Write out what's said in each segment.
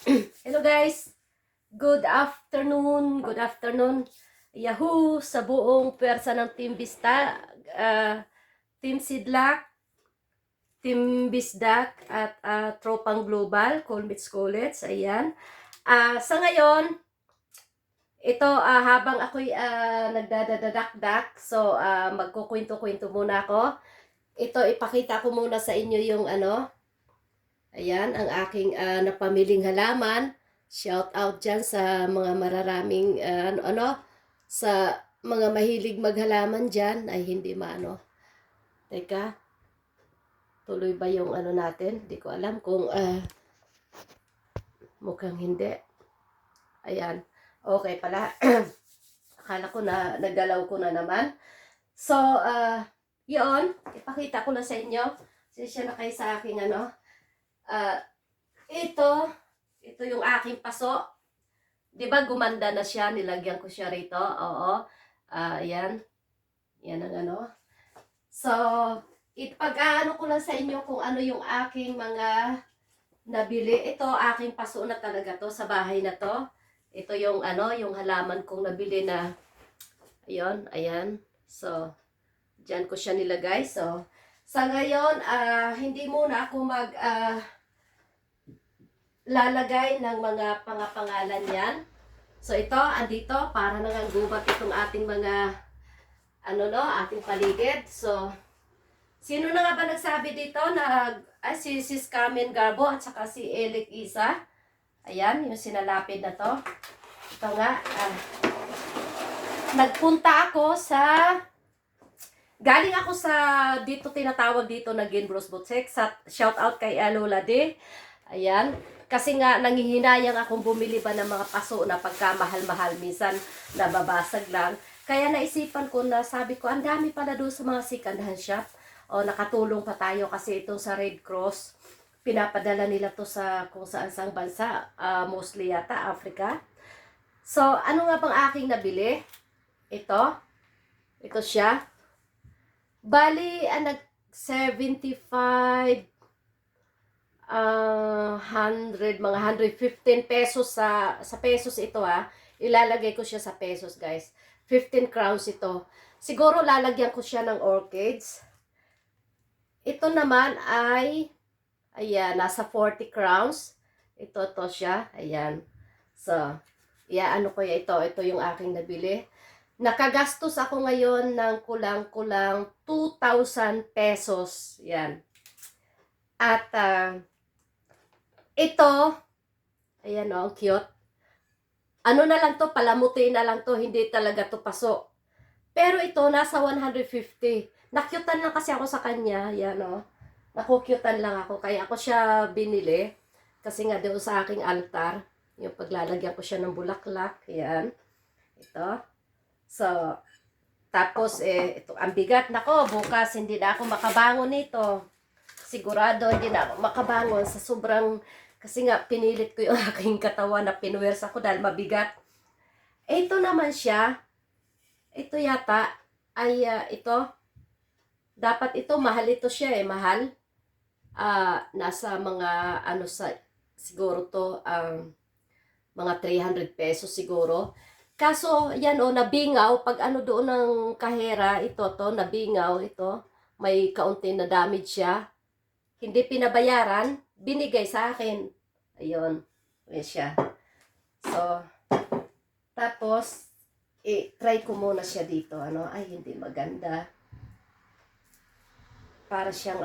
Hello guys, good afternoon, good afternoon. Yahoo sa buong pwersa ng Team Vista, Team Sidlak, Team Bisdak at Tropang Global, Colmits College, ayan. Sa ngayon, ito habang ako'y nagdadadakdak, so magkukwento-kwento muna ako. Ito ipakita ko muna sa inyo yung ayan, ang aking napamiling halaman. Shout out dyan sa mga mararaming sa mga mahilig maghalaman dyan ay hindi maano. Teka, tuloy ba yung natin? Hindi ko alam kung mukhang hindi. Ayan, okay pala. Akala ko na nagdalaw ko na naman. So, yun, ipakita ko na sa inyo. Sisya na kayo sa aking uh, ito, ito yung aking paso. 'Di ba gumanda na siya, nilagyan ko siya rito. Oo. Ayan. Yan ang So, ipag-aano ko lang sa inyo kung ano yung aking mga nabili. Ito, aking paso na talaga to sa bahay na to. Ito yung yung halaman kong nabili na ayun, ayan. So, diyan ko siya nilagay. So, sa ngayon, hindi muna ako lalagay ng mga pangapangalan yan. So ito, andito, para nang gubat itong ating mga, ating paligid. So, sino na nga ba nagsabi dito na, si Carmen Garbo at saka si Elik Isa. Ayan, yung sinalapid na to. Ito nga, nagpunta ako galing ako sa, dito tinatawag dito na Ginbros Boutique. Shout out kay Lola D. Ayan. Kasi nga, nangihinayang akong bumili ba ng mga paso na pagkamahal-mahal. Minsan, nababasag lang. Kaya naisipan ko na, sabi ko, ang dami pala doon sa mga second hand shop. O, nakatulong pa tayo kasi itong sa Red Cross. Pinapadala nila to sa kung saan-sang bansa. Mostly yata, Africa. So, ano nga bang aking nabili? Ito. Ito siya. Bali, nag 75 100, mga 115 pesos sa pesos ito Ilalagay ko siya sa pesos, guys. 15 crowns ito. Siguro lalagyan ko siya ng orchids. Ito naman ay ayan, nasa 40 crowns. Ito to siya. Ayan. So, ano ko ya ito. Ito yung aking nabili. Nakagastos ako ngayon ng kulang-kulang 2,000 pesos. Yan. At ito, ayan o, cute. Ano na lang to, palamuti na lang to, hindi talaga to paso. Pero ito, nasa 150. Nakyutan lang kasi ako sa kanya, yan o. Nakukyutan lang ako, kaya ako siya binili. Kasi nga doon sa aking altar, yung paglalagyan ko siya ng bulaklak, yan. Ito. So, tapos ito, ang bigat nako, bukas hindi na ako makabangon nito. Sigurado hindi na ako makabangon sa sobrang, kasi nga pinilit ko yung aking katawan na pinuwersa ko dahil mabigat. Ito naman siya, ito yata, ay ito, dapat ito, mahal ito siya mahal. Nasa mga, siguro to, mga 300 pesos siguro. Kaso, yan nabingaw, pag doon ng kahera, nabingaw, ito, may kaunti na damage siya. Hindi pinabayaran, binigay sa akin. Ayun, yun siya. So, tapos, try ko muna siya dito. Ay, hindi maganda. Para siyang,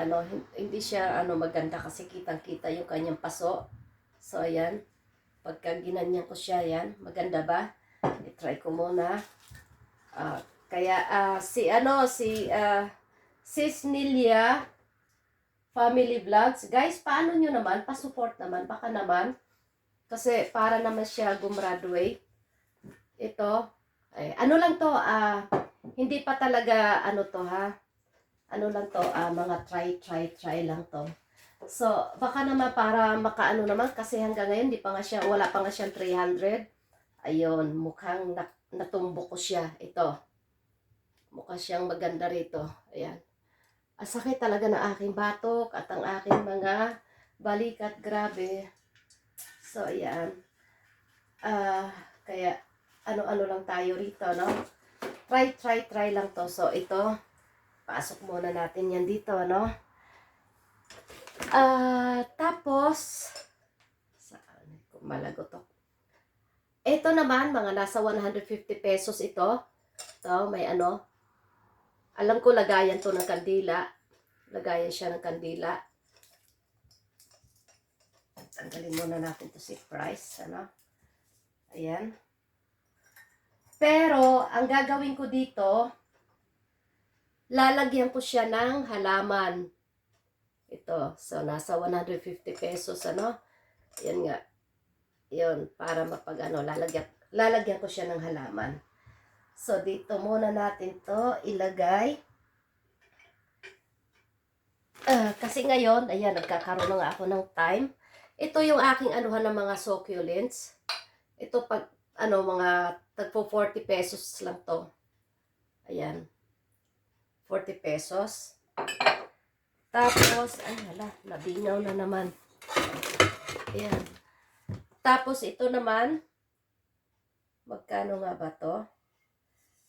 hindi siya, maganda kasi kitang-kita yung kanyang paso. So, ayan. Pagka ginanyan ko siya, yan. Maganda ba? I-try ko muna. Kaya, Sis Nilia Family Vlogs. Guys, paano nyo naman? Pa-support naman. Baka naman. Kasi para naman siya gumraduate. Ito. Ay, ano lang to? Hindi pa talaga to Ano lang to? Mga try lang to. So, baka naman para makaano naman. Kasi hanggang ngayon, wala pa nga siyang 300. Ayun, mukhang natumbok ko siya. Ito. Mukha siyang maganda rito. Ayan. Sakit talaga ng aking batok at ang aking mga balikat, grabe. So, So, ayan. Kaya, ano-ano lang tayo rito, no? Try lang to. So, ito, pasok muna natin yan dito, no? Tapos, saan? Kung malago to. Ito naman, mga nasa 150 pesos ito. Ito, may ano. Alam ko, lagayan to ng kandila. Lagayan siya ng kandila. Tanggalin muna natin to si price, ano? Ayan. Pero, ang gagawin ko dito, lalagyan ko siya ng halaman. Ito. So, nasa 150 pesos, ano? Yan nga. Yun, para mapag, ano, lalagyan ko siya ng halaman. So, dito muna natin to ilagay. Kasi ngayon, ayan, nagkakaroon na nga ako ng time. Ito yung aking anuhan ng mga succulents. Ito pag, ano, mga tagpo 40 pesos lang to. Ayan. 40 pesos. Tapos, ay hala, nabingaw na naman. Ayan. Tapos, ito naman, magkano nga ba to?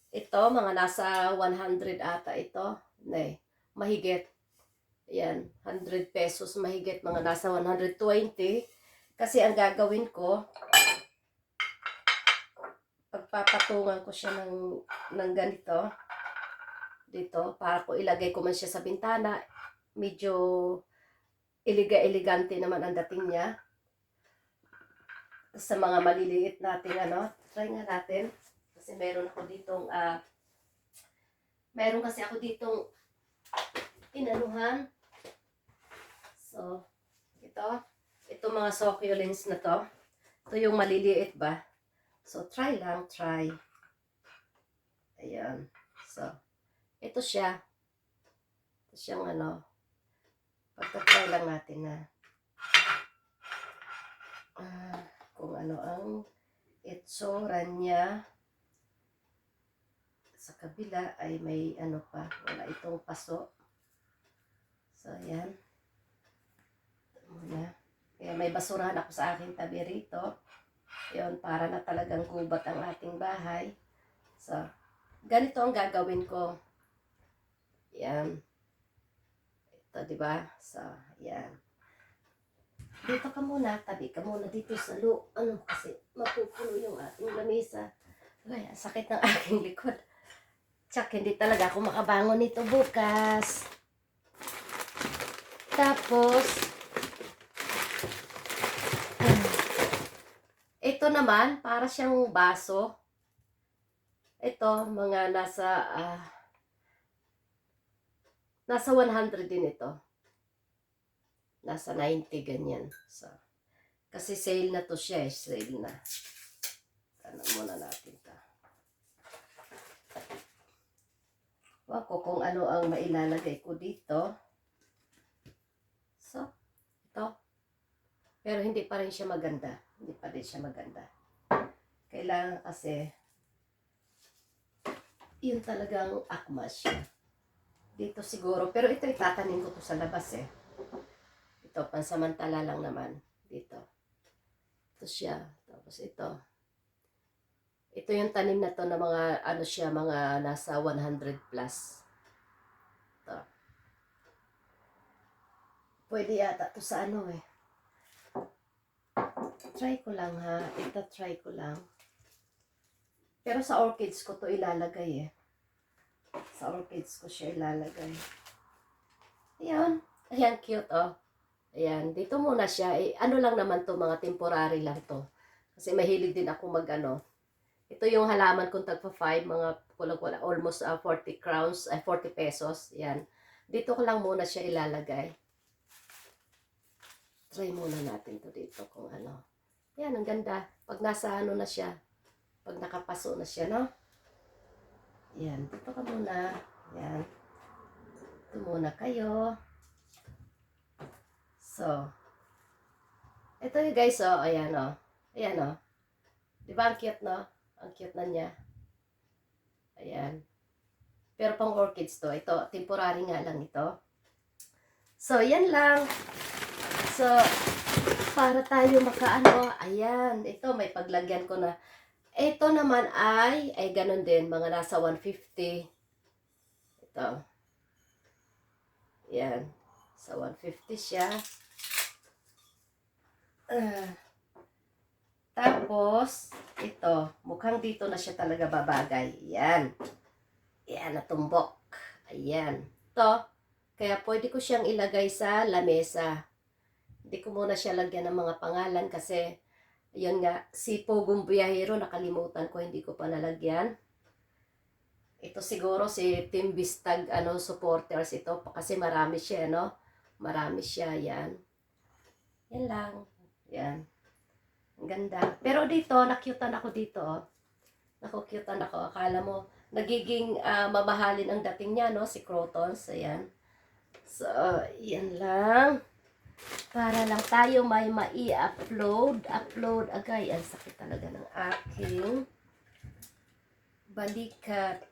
Ito, mga nasa 100 ata ito. Nay, mahigit. Ayan, 100 pesos mahigit, mga nasa 120. Kasi ang gagawin ko, pagpapatungan ko siya ng ganito, dito, para ko ilagay ko man siya sa bintana, medyo elegante naman ang dating niya. Sa mga maliliit nating ano, try nga natin. Kasi meron kasi ako ditong inanuhan. So, ito mga succulents na to. Ito yung maliliit ba? So, try. Ayan. So, ito siya. Ito siyang ano. Pagka-try lang natin na kung ano ang itsura niya. Sa kabila ay may ano pa. Wala itong paso. So, ayan. Muna. Kaya may basurahan ako sa aking tabi rito. Yun, para na talagang gubat ang ating bahay. So, ganito ang gagawin ko. Yan. Ito, di ba? So, yan. Dito ka muna, tabi ka muna dito sa ano, kasi mapupuno yung ating lamesa. Ay, sakit ng aking likod. Tsak, hindi talaga ako makabangon nito bukas. Tapos, ito naman, para siyang baso. Ito, mga nasa 100 din ito. Nasa 90, ganyan. So, kasi sale na to siya, sale na. Ano muna natin ito. Wag ko kung ano ang mailalagay ko dito. So, ito. Pero hindi pa rin siya maganda. Hindi pa rin siya maganda. Kailangan kasi yun talagang akma siya. Dito siguro. Pero ito itatanim ko to sa labas eh. Ito, pansamantala lang naman. Dito. Ito siya. Tapos ito. Ito yung tanim na to na mga, ano siya, mga nasa 100 plus. Ito. Pwede yata to sa ano eh. Try ko lang ha. Ito try ko lang. Pero sa orchids ko to ilalagay eh. Sa orchids ko siya ilalagay. Ayan. Ayan, cute oh. Ayan. Dito muna siya. Eh, ano lang naman to, mga temporary lang to. Kasi mahilig din ako mag-ano. Ito yung halaman kong tagpa 5, mga kulang-kulang, almost 40 crowns, 40 pesos. Ayan. Dito ko lang muna siya ilalagay. Try muna natin to dito kung ano. Yan, ang ganda. Pag nasa ano na siya. Pag nakapaso na siya, no? Yan, dito ka muna. Yan. Ito muna kayo. So, ito yung guys, oh. Ayan, oh. Ayan, oh. Di ba ang cute, no? Ang cute na niya. Ayan. Pero pang orchids to. Ito, temporary nga lang ito. So, yan lang. So, Para tayo makaano. Ayan, ito may paglagyan ko na. Ito naman ay ganun din, mga nasa 150. Ito. Yan. Sa 150 siya. Tapos, ito. Mukhang dito na siya talaga babagay. Yan. Yan, natumbok. Ayan. Ito. Kaya pwede ko siyang ilagay sa lamesa. Hindi ko muna siya lagyan ng mga pangalan kasi yun nga, si Pogong Biyahero, nakalimutan ko, hindi ko pa nalagyan. Ito siguro si Team Bistag, supporters ito, kasi marami siya, no? Marami siya, yan. Yan lang. Yan. Ang ganda. Pero dito, nakyutan ako dito, oh. Nakukyutan ako. Akala mo, nagiging mamahalin ang dating niya, no? Si Crotons, ayan. So, yan lang. Para lang tayo may mai-upload. Upload agay. Ang sakit talaga ng aking balikat.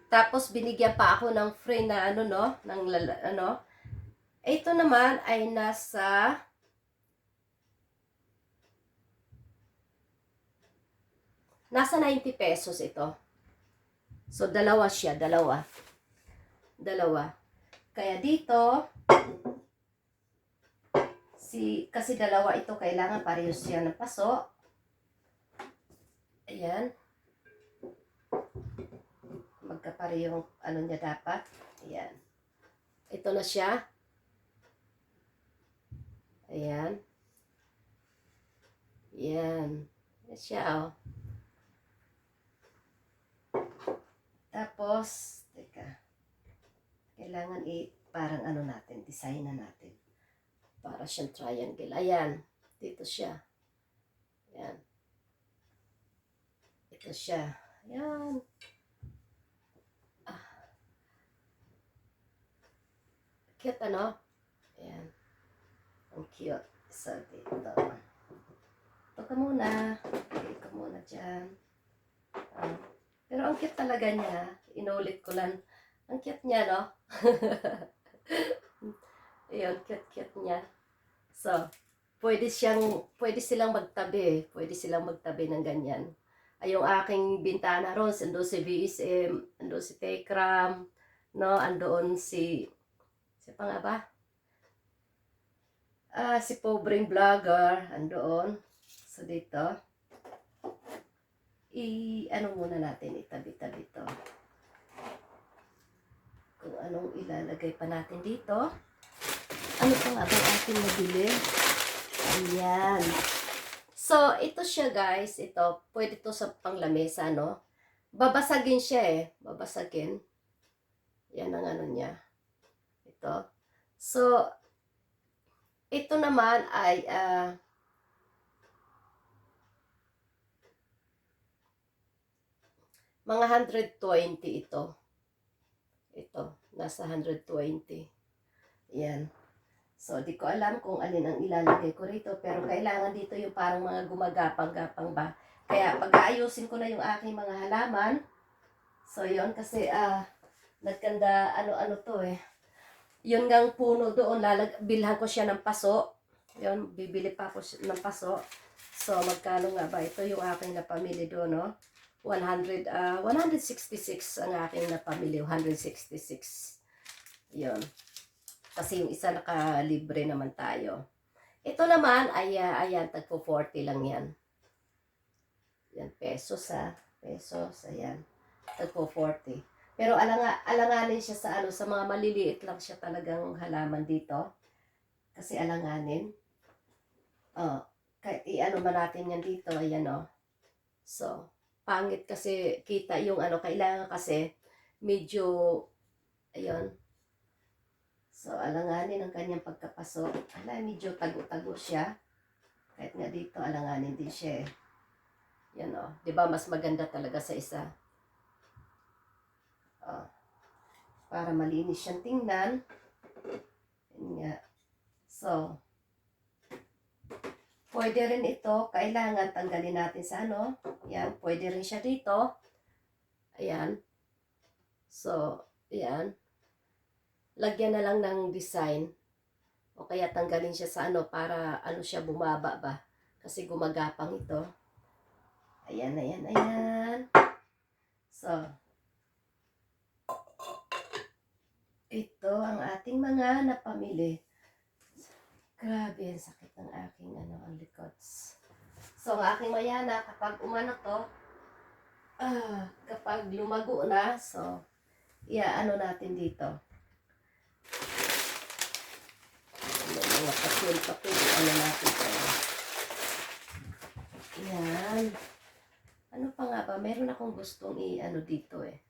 Tapos binigyan pa ako ng free na Ito naman ay nasa 90 pesos ito. So dalawa siya, dalawa. Kaya dito kasi dalawa ito, kailangan parehas siya ng paso. Ayan. Magkaparehong niya dapat. Ayan. Ito na siya. Ayan. Ayan. Ayan siya, oh. Tapos, teka. Kailangan parang natin, design na natin. Para siyang triangle. Ayan. Dito siya. Ayan. Ito siya. Ayan. Cute, ano? Ayan. Ang cute. So, dito. Ito ka muna. Okay, ka muna dyan. Pero ang cute talaga niya. Inulit ko lang. Ang cute niya, no? Ayun, cute niya. So, pwede silang magtabi. Pwede silang magtabi ng ganyan. Ay, yung aking bintana ron, ando si BSM, ando si Tekram, no? Andoon si pa nga ba? Si pobreng vlogger, andoon. So, dito. Muna natin, itabi-tabi to. Kung anong ilalagay pa natin dito. Ano pa nga ba ating nabili? Ayan. So, ito siya guys. Ito, pwede to sa panglamesa, no? Babasagin siya Babasagin. Yan ang niya. Ito. So, ito naman ay mga 120 ito. Ito, nasa 120. Yan. So, di ko alam kung alin ang ilalagay ko rito. Pero kailangan dito yung parang mga gumagapang-gapang ba. Kaya pag-aayusin ko na yung aking mga halaman. So, yun. Kasi, nagkanda, to Yun ngang puno doon, bilhan ko siya ng paso. Yun, bibili pa ako ng paso. So, magkano nga ba? Ito yung aking napamili doon, no? 166 ang aking napamili. 166. Yun. Kasi yung isa nakalibre naman tayo. Ito naman, ayan, tagpo 40 lang yan. Yan, pesos Pesos, ayan. Tagpo 40. Pero alanganin siya sa mga maliliit lang siya talagang halaman dito. Kasi alanganin. Man natin yan dito, ayan So, pangit kasi kita yung kailangan kasi medyo, ayun. So, alanganin ang kanyang pagkapaso. Medyo tago-tago siya. Kahit nga dito, alanganin din siya Yan diba, mas maganda talaga sa isa. Para malinis siyang tingnan. Yan nga. So, pwede rin ito, kailangan tanggalin natin sa Yan, pwede rin siya dito. Ayan. So, ayan. Lagyan na lang ng design. O kaya tanggalin siya sa ano para ano siya bumaba ba. Kasi gumagapang ito. Ayan, ayan, ayan. So, ito ang ating mga napamili. Grabe, ang sakit ng aking ang likods. So, ang aking mayana, kapag umano to, kapag lumago na, so, ano natin dito. Mga papel, ano natin to. Yan. Ano pa nga ba? Meron akong gustong i-ano dito eh.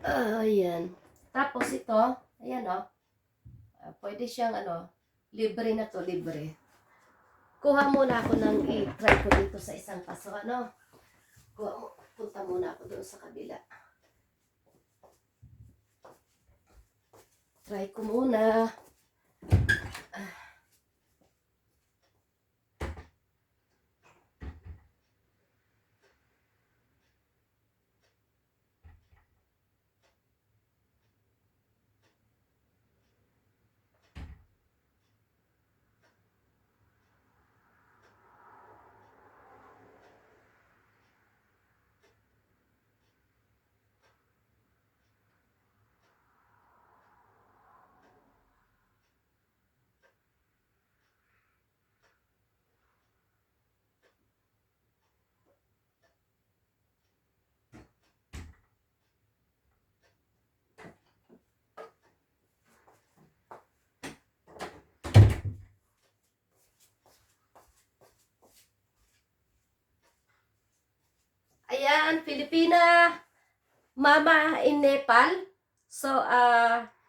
Ayan. Tapos ito, ayan o. Pwede siyang libre na to, libre. Kuha muna ako ng i-try ko dito sa isang paso, punta muna ako doon sa kabila. Try ko muna. Ayan, Filipina Mama in Nepal. So,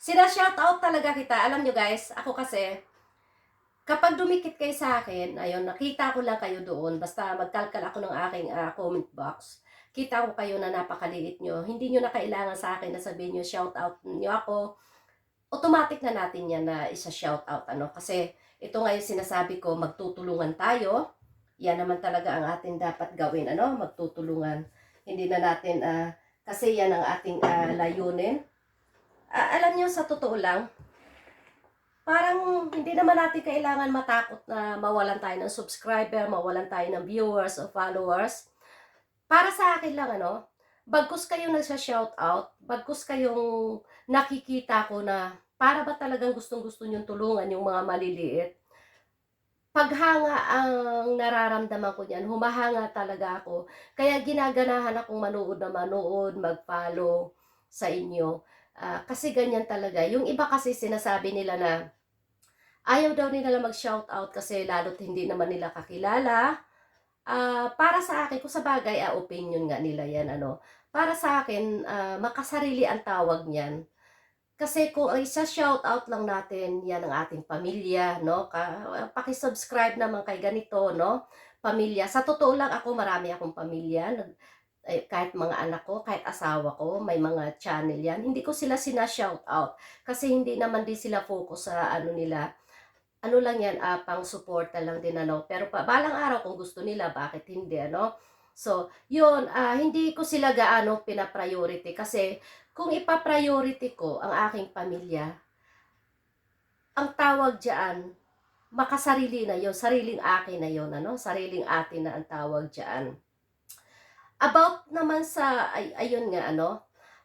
sina-shoutout talaga kita. Alam nyo guys, ako kasi, kapag dumikit kayo sa akin, ayun, nakita ko lang kayo doon. Basta magkalkal ako ng aking comment box. Kita ko kayo na napakaliit nyo. Hindi nyo na kailangan sa akin na sabihin nyo, shoutout nyo ako. Automatic na natin yan na isa-shoutout. Kasi ito nga yung sinasabi ko, magtutulungan tayo. Yan naman talaga ang atin dapat gawin. Magtutulungan. Hindi na natin, kasi yan ang ating layunin. Alam nyo, sa totoo lang, parang hindi naman natin kailangan matakot na mawalan tayo ng subscriber, mawalan tayo ng viewers o followers. Para sa akin lang, bagkus kayong nagsa-shoutout, bagkus kayong nakikita ko na para ba talagang gustong-gusto nyong tulungan yung mga maliliit. Paghanga ang nararamdaman ko niyan, humahanga talaga ako. Kaya ginaganahan akong manood na manood, mag-follow sa inyo. Kasi ganyan talaga. Yung iba kasi sinasabi nila na ayaw daw nila mag-shoutout kasi lalo't hindi naman nila kakilala. Para sa akin, kung sa bagay, opinion nga nila yan, Para sa akin, makasarili ang tawag niyan. Kasi kung isa-shoutout lang natin, yan ang ating pamilya, no? Paki-subscribe naman kay ganito, no? Pamilya. Sa totoo lang ako, marami akong pamilya. Kahit mga anak ko, kahit asawa ko, may mga channel yan. Hindi ko sila sina-shoutout. Kasi hindi naman din sila focus sa nila. Ano lang yan, pang suporta lang din, Pero balang araw kung gusto nila, bakit hindi, So, yun, hindi ko sila gaano pina-priority kasi kung ipa-priority ko ang aking pamilya, ang tawag diyan, makasarili na yun, sariling akin na yun, Sariling atin na ang tawag diyan. About naman sa, ayun nga,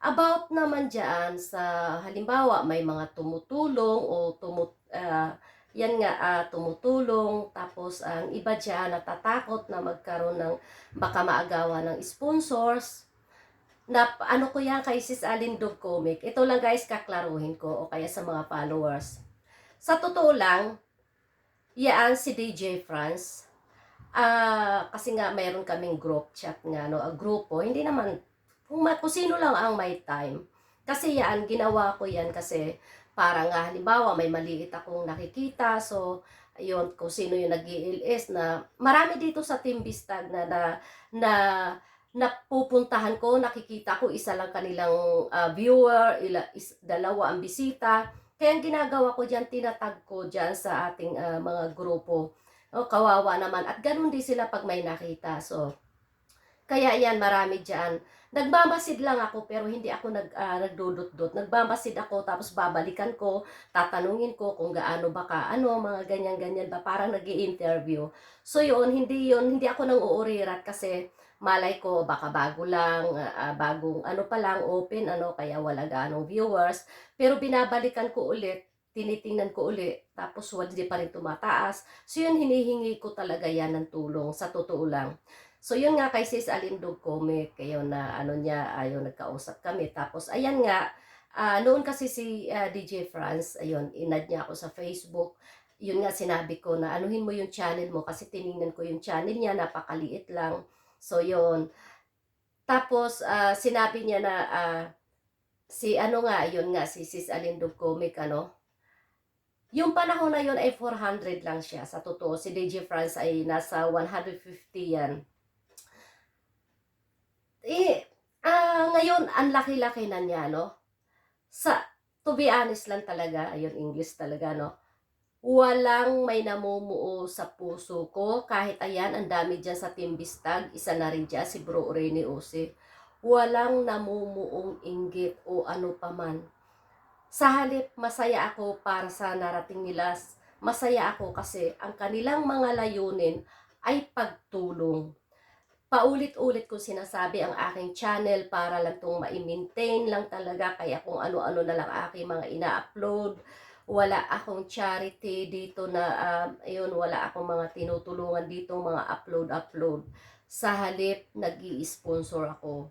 About naman diyan sa, halimbawa, may mga tumutulong o yan nga, tumutulong, tapos ang iba diyan natatakot na magkaroon ng, baka maagawa ng sponsors, na ko yan kay Sis Alindog Comic. Ito lang guys, kaklaruhin ko o kaya sa mga followers. Sa totoo lang, yan si DJ France. Kasi nga mayroon kaming group chat nga, grupo. Hindi naman, kung sino lang ang may time. Kasi yan, ginawa ko yan kasi para nga halimbawa may maliit akong nakikita. So, ayun, kung sino yung nag-iilis na marami dito sa Team Bistag na napupuntahan ko, nakikita ko isa lang kanilang viewer, dalawa ang bisita. Kaya ang ginagawa ko diyan, tinatag ko diyan sa ating mga grupo. Kawawa naman. At ganun din sila pag may nakita. So, Kaya yan, marami diyan. Nagmamasid lang ako pero hindi ako nagdudot-dot. Nagmamasid ako tapos babalikan ko, tatanungin ko kung gaano ba ka, ano, mga ganyan-ganyan ba, parang nag-i-interview. So yun, hindi ako nang uurirat kasi malay ko baka bago lang, bagong ano pa lang, open, ano, kaya wala ganong viewers. Pero binabalikan ko ulit, tinitingnan ko ulit, tapos hindi pa rin tumataas. So yun, hinihingi ko talaga yan ng tulong, sa totoo lang. So yun nga kay Sis Alindog Comic, kayo na ano niya, ayun, nagkausap kami. Tapos ayan nga, noon kasi si DJ France, ayun, inad niya ako sa Facebook. Yun nga sinabi ko na anuhin mo yung channel mo kasi tiningnan ko yung channel niya, napakaliit lang. So yun. Tapos sinabi niya na si ano nga, yun nga, si Sis Alindog Comic, ano, yung panahon na yun ay 400 lang siya. Sa totoo, si DJ France ay nasa 150 yan. Ngayon, ang laki-laki na niya, no? To be honest lang talaga, ayun, English talaga, no? Walang may namumuo sa puso ko, kahit ayan, ang dami dyan sa Timbistag, isa na rin dyan, si Bro Rene Ose. Walang namumuong inggit o ano paman. Sa halip, masaya ako para sa narating nila. Masaya ako kasi ang kanilang mga layunin ay pagtulong. Paulit-ulit ko sinasabi ang aking channel para lang itong ma-maintain lang talaga, kaya kung ano-ano na lang aking mga ina-upload. Wala akong charity dito na, ayun, wala akong mga tinutulungan dito, mga upload. Sa halip, nag-i-sponsor ako.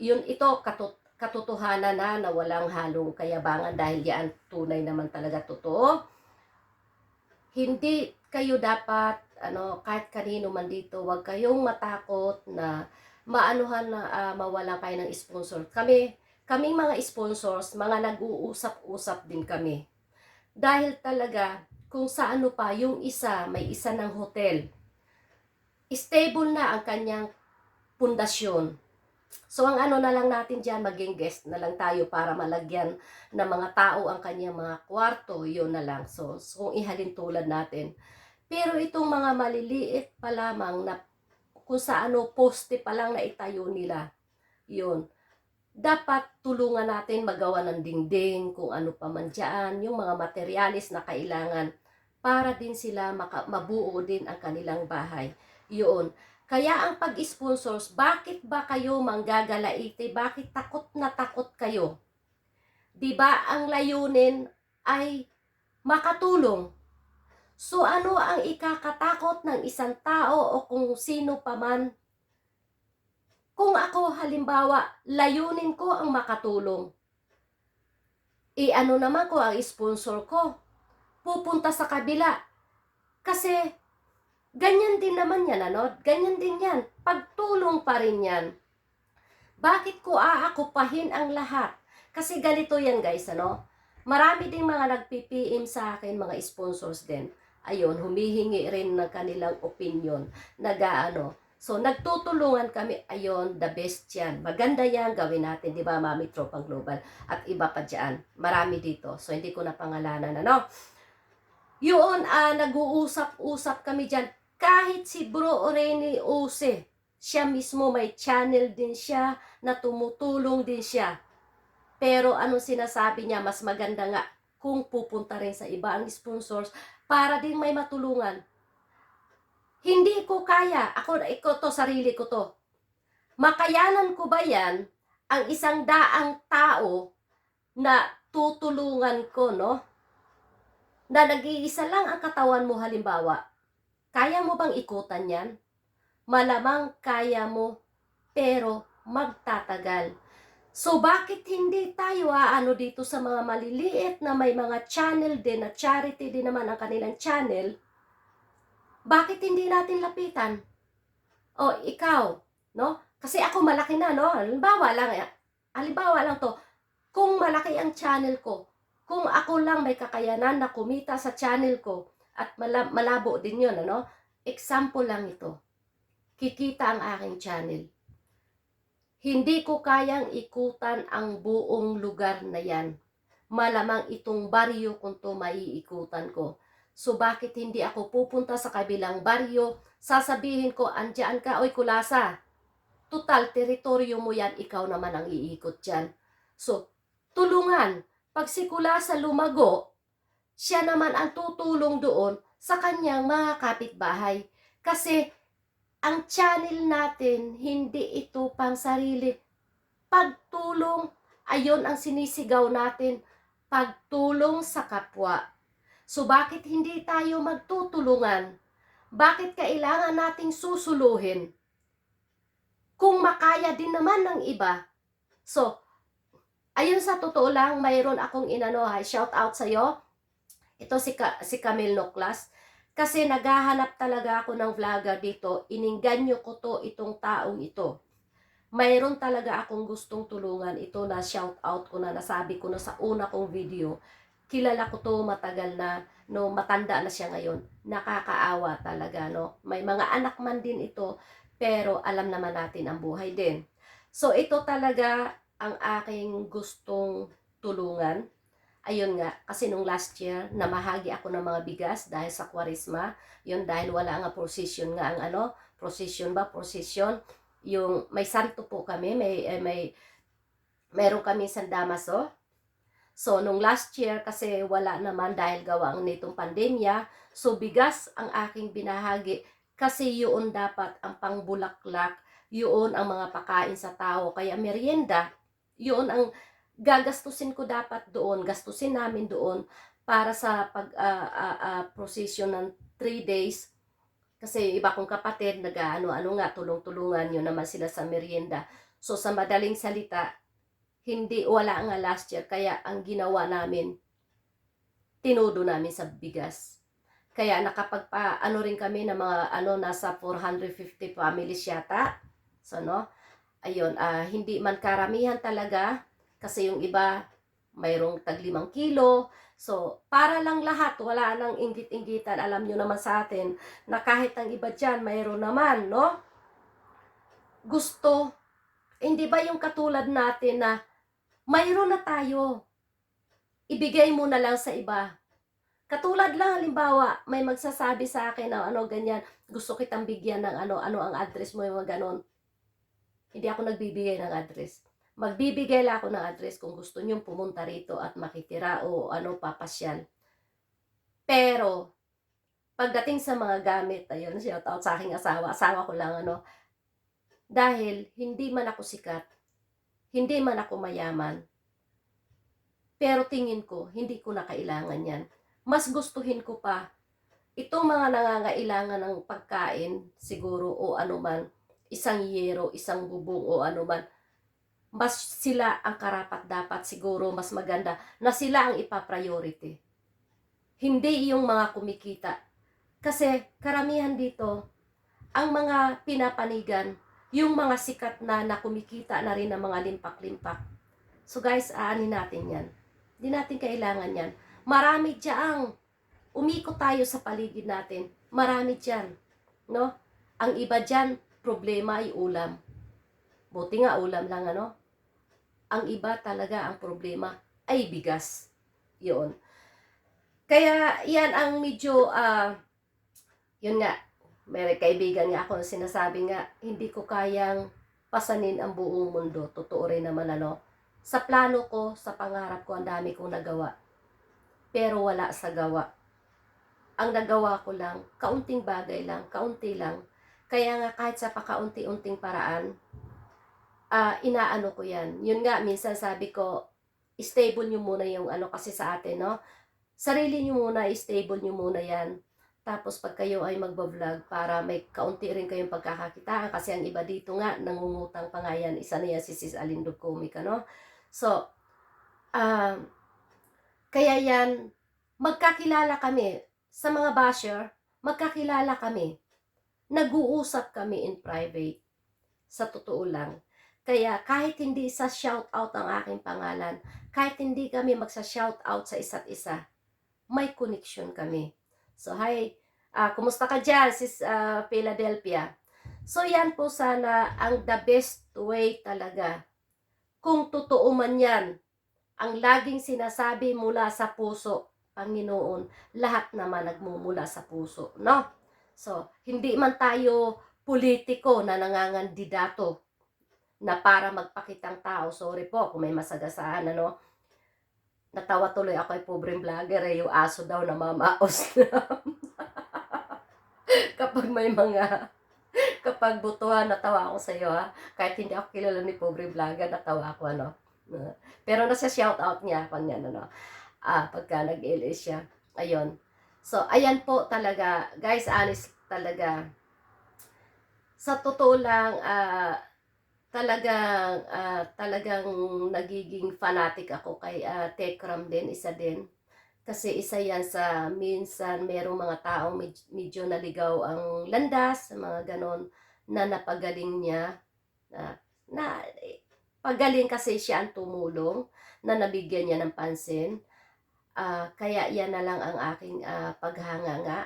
Ito, katotohanan na walang halong kayabangan dahil yan tunay naman talaga totoo. Hindi kayo dapat, ano, kahit kanino man dito, wag kayong matakot na maanuhan na mawalan kayo ng sponsor. Kaming mga sponsors, mga nag-uusap-usap din kami. Dahil talaga, kung sa ano pa, yung isa, may isa ng hotel, stable na ang kanyang pundasyon. So ang ano na lang natin dyan, maging guest na lang tayo para malagyan ng mga tao ang kanyang mga kwarto, yun na lang. So kung ihalin tulad natin. Pero itong mga maliliit pa lamang na kung sa ano poste pa lang na itayo nila, yun. Dapat tulungan natin magawa ng dingding, kung ano pa man dyan, yung mga materialis na kailangan para din sila mabuo din ang kanilang bahay. Yun. Kaya ang pag-sponsors, bakit ba kayo manggagalaite? Bakit takot na takot kayo? 'Di ba ang layunin ay makatulong. So ano ang ikakatakot ng isang tao o kung sino pa man? Kung ako halimbawa, layunin ko ang makatulong. Ano naman ko ang sponsor ko? Pupunta sa kabila. Kasi ganyan din naman yan, ano? Ganyan din yan. Pagtulong pa rin yan. Bakit ko aakupahin ang lahat? Kasi ganito yan, guys, ano? Marami ding mga nag-PPM sa akin, mga sponsors din. Ayun, humihingi rin ng kanilang opinion. So, nagtutulungan kami. Ayun, the best yan. Maganda yan, gawin natin, di ba, Mami Tropang Global? At iba pa dyan. Marami dito. So, hindi ko na pangalanan, ano? Yun, nag-uusap-usap kami dyan. Kahit si Bro Rene Ose, siya mismo may channel din siya, na tumutulong din siya. Pero anong sinasabi niya, mas maganda nga kung pupunta rin sa iba ang sponsors para din may matulungan. Hindi ko kaya, iko to, sarili ko to. Makayanan ko ba yan, ang isang daang tao na tutulungan ko, no? Na nag-iisa lang ang katawan mo halimbawa, kaya mo bang ikutan yan? Malamang kaya mo, pero magtatagal. So bakit hindi tayo dito sa mga maliliit na may mga channel din, na charity din naman ang kanilang channel, bakit hindi natin lapitan? O ikaw, no? Kasi ako malaki na, no? Halimbawa lang to, kung malaki ang channel ko, kung ako lang may kakayanan na kumita sa channel ko, at malabo din yun, ano? Example lang ito. Kikita ang aking channel. Hindi ko kayang ikutan ang buong lugar na yan. Malamang itong baryo kung to maiikutan ko. So bakit hindi ako pupunta sa kabilang baryo, sasabihin ko, andyan ka, oy Kulasa, tutal, teritoryo mo yan, ikaw naman ang iikot dyan. So, tulungan. Pag si Kulasa lumago, siya naman ang tutulong doon sa kanyang mga kapitbahay. Kasi, ang channel natin, hindi ito pang sarili. Pagtulong, ayon ang sinisigaw natin, pagtulong sa kapwa. So, bakit hindi tayo magtutulungan? Bakit kailangan nating susuluhin? Kung makaya din naman ng iba. So, ayun, sa totoo lang, mayroon akong shout out sa'yo. Ito si Camille Noclas. Kasi naghahanap talaga ako ng vlogger dito. Iningganyo ko itong taong ito. Mayroon talaga akong gustong tulungan. Ito na shout out ko na, nasabi ko na sa una kong video. Kilala ko to matagal na, no, matanda na siya ngayon. Nakakaawa talaga, no. May mga anak man din ito, pero alam naman natin ang buhay din. So ito talaga ang aking gustong tulungan. Ayun nga, kasi nung last year, namahagi ako ng mga bigas dahil sa Kwaresma. Yun, dahil wala nga procession nga ang procession. Yung may santo po kami, meron kami San Damaso. So, nung last year, kasi wala naman dahil gawa ang nitong pandemya, so bigas ang aking binahagi kasi yun dapat ang pangbulaklak, yun ang mga pakain sa tao. Kaya merienda, yun ang gagastusin ko dapat doon, gastusin namin doon para sa procession ng 3 days. Kasi iba kong kapatid, nag-ano-ano nga, tulong-tulungan, yun naman sila sa merienda. So, sa madaling salita, wala nga last year, kaya ang ginawa namin, tinudo namin sa bigas. Kaya nakapagpa-ano rin kami ng mga nasa 450 families yata. So, ayun, hindi man karamihan talaga, kasi yung iba, mayroong tag 5 kilo. So, para lang lahat, wala nang inggit-inggitan. Alam nyo naman sa atin, na kahit ang iba dyan, mayroon naman, no? Gusto, hindi ba yung katulad natin na mayroon na tayo, ibigay mo na lang sa iba. Katulad lang, halimbawa, may magsasabi sa akin na ganyan, gusto kitang bigyan ng ano ang address mo, yung mga ganon. Hindi ako nagbibigay ng address. Magbibigay lang ako ng address kung gusto nyong pumunta rito at makitira o papasyal. Pero, pagdating sa mga gamit, ayun, shout out sa aking asawa ko lang, dahil hindi man ako sikat, hindi man ako mayaman, pero tingin ko, hindi ko na kailangan yan. Mas gustuhin ko pa, itong mga nangangailangan ng pagkain, siguro, o anuman, isang yero, isang bubong, o anuman, mas sila ang karapat dapat, siguro mas maganda na sila ang ipa-priority. Hindi yung mga kumikita. Kasi karamihan dito, ang mga pinapanigan, yung mga sikat na kumikita na rin ng mga limpak-limpak. So guys, aanin natin yan. Hindi natin kailangan yan. Marami dyan. Umikot tayo sa paligid natin. Marami dyan. No? Ang iba dyan, problema ay ulam. Buti nga ulam lang, Ang iba talaga, ang problema ay bigas. Yun. Kaya yan ang medyo, yun nga, may kaibigan nga ako na sinasabi nga, hindi ko kayang pasanin ang buong mundo. Totoo rin naman, Sa plano ko, sa pangarap ko, ang dami kong nagawa. Pero wala sa gawa. Ang nagawa ko lang, kaunting bagay lang, kaunti lang. Kaya nga kahit sa pakaunti-unting paraan, inaano ko yan. Yun nga, minsan sabi ko, stable nyo muna yung kasi sa atin, Sarili nyo muna, stable nyo muna yan. Tapos pag kayo ay magbablog, para may kaunti rin kayong pagkakakitaan. Kasi ang iba dito nga, nangungutang pa nga yan. Isa na yan si Sis Alindog Comic, So, kaya yan, magkakilala kami. Sa mga basher, magkakilala kami. Nag-uusap kami in private. Sa totoo lang. Kaya kahit hindi sa shout out ang aking pangalan, kahit hindi kami magsa-shout out sa isa't isa, may connection kami. So hi, kumusta ka dyan, Sis Philadelphia? So yan po sana ang the best way talaga. Kung totoo man yan, ang laging sinasabi mula sa puso, Panginoon, lahat naman nagmumula sa puso, no? So, hindi man tayo politiko na nangangandidato na para magpakitang tao. Sorry po kung may masagasaan, ano? Natawa tuloy ako ay pobreng vlogger, yung aso daw na mamaos na. Kapag may mga, kapag butuhan, natawa ako sa iyo, ha? Kahit hindi ako kilala ni pobre vlogger, natawa ako, ano? Pero nasa shoutout niya ako niyan, ano? Pagka nag-LA siya. Ayun. So, ayan po talaga, guys, honest talaga. Sa totoo lang, talagang nagiging fanatic ako kay Tekram din, isa din. Kasi isa yan sa minsan merong mga taong medyo naligaw ang landas, mga ganon, na napagaling niya. Na, na pagaling kasi siya ang tumulong, na nabigyan niya ng pansin. Kaya yan na lang ang aking paghanga nga.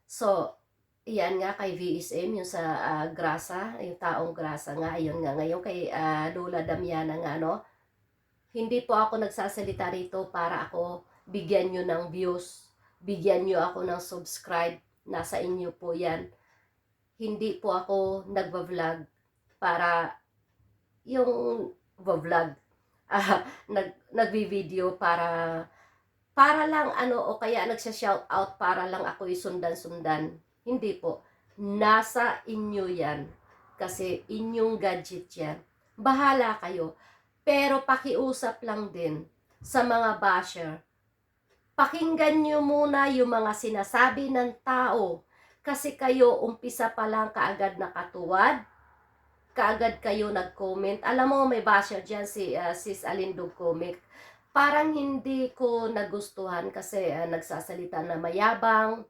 So, yan nga kay VSM, yung sa Grasa, yung taong Grasa nga, ayun nga, ngayon kay Lola Damiana nga, no? Hindi po ako nagsasalita rito para ako bigyan nyo ng views, bigyan nyo ako ng subscribe, nasa inyo po yan. Hindi po ako nagva-vlog para yung vlog, nagvi-video para lang ano, o kaya nagsha-shout out para lang ako isundan-sundan. Hindi po. Nasa inyo yan. Kasi inyong gadget yan. Bahala kayo. Pero pakiusap lang din sa mga basher. Pakinggan nyo muna yung mga sinasabi ng tao. Kasi kayo umpisa pa lang kaagad nakatuwad. Kaagad kayo nag-comment. Alam mo, may basher dyan si Sis Alindog Comic. Parang hindi ko nagustuhan kasi nagsasalita na mayabang,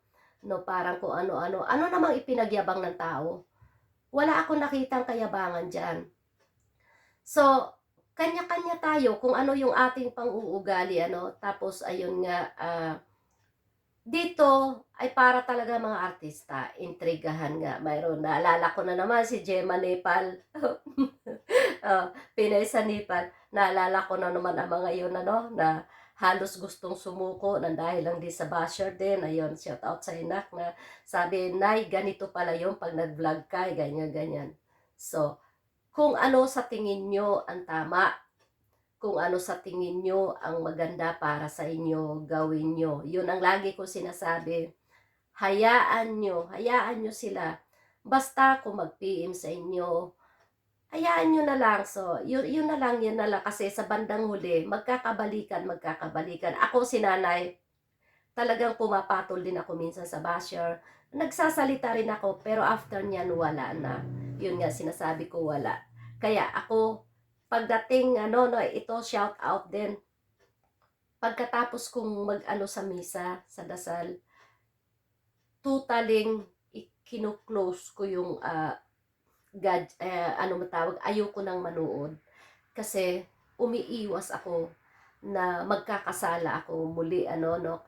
no, parang kung ano-ano. Ano namang ipinagyabang ng tao? Wala akong nakitang kayabangan dyan. So, kanya-kanya tayo kung ano yung ating pang-uugali, ano. Tapos, ayun nga, dito ay para talaga mga artista, intrigahan nga. Mayroon, naalala ko na naman si Gemma Nepal. Pinay sa Nepal. Naalala ko na naman ang mga yun, ano, na halos gustong sumuko nang dahil lang di sa basher din. Ayun, shout out sa inak na sabi, Nay, ganito pala yung pag nag-vlog ka, ganyan-ganyan. So, kung ano sa tingin nyo ang tama, kung ano sa tingin nyo ang maganda para sa inyo, gawin nyo. Yun ang lagi ko sinasabi. Hayaan nyo sila. Basta kung mag-PM sa inyo, hayaan nyo na lang. So, yun na lang, yun na lang. Kasi sa bandang huli, magkakabalikan. Ako si nanay, talagang pumapatol din ako minsan sa basher. Nagsasalita rin ako, pero after niyan, wala na. Yun nga, sinasabi ko, wala. Kaya ako, pagdating, ano, no, ito, shout out din. Pagkatapos kong mag-ano sa misa, sa dasal, totaling kino-close ko yung ano matawag, ayoko nang manood kasi umiiwas ako na magkakasala ako muli, ano, no,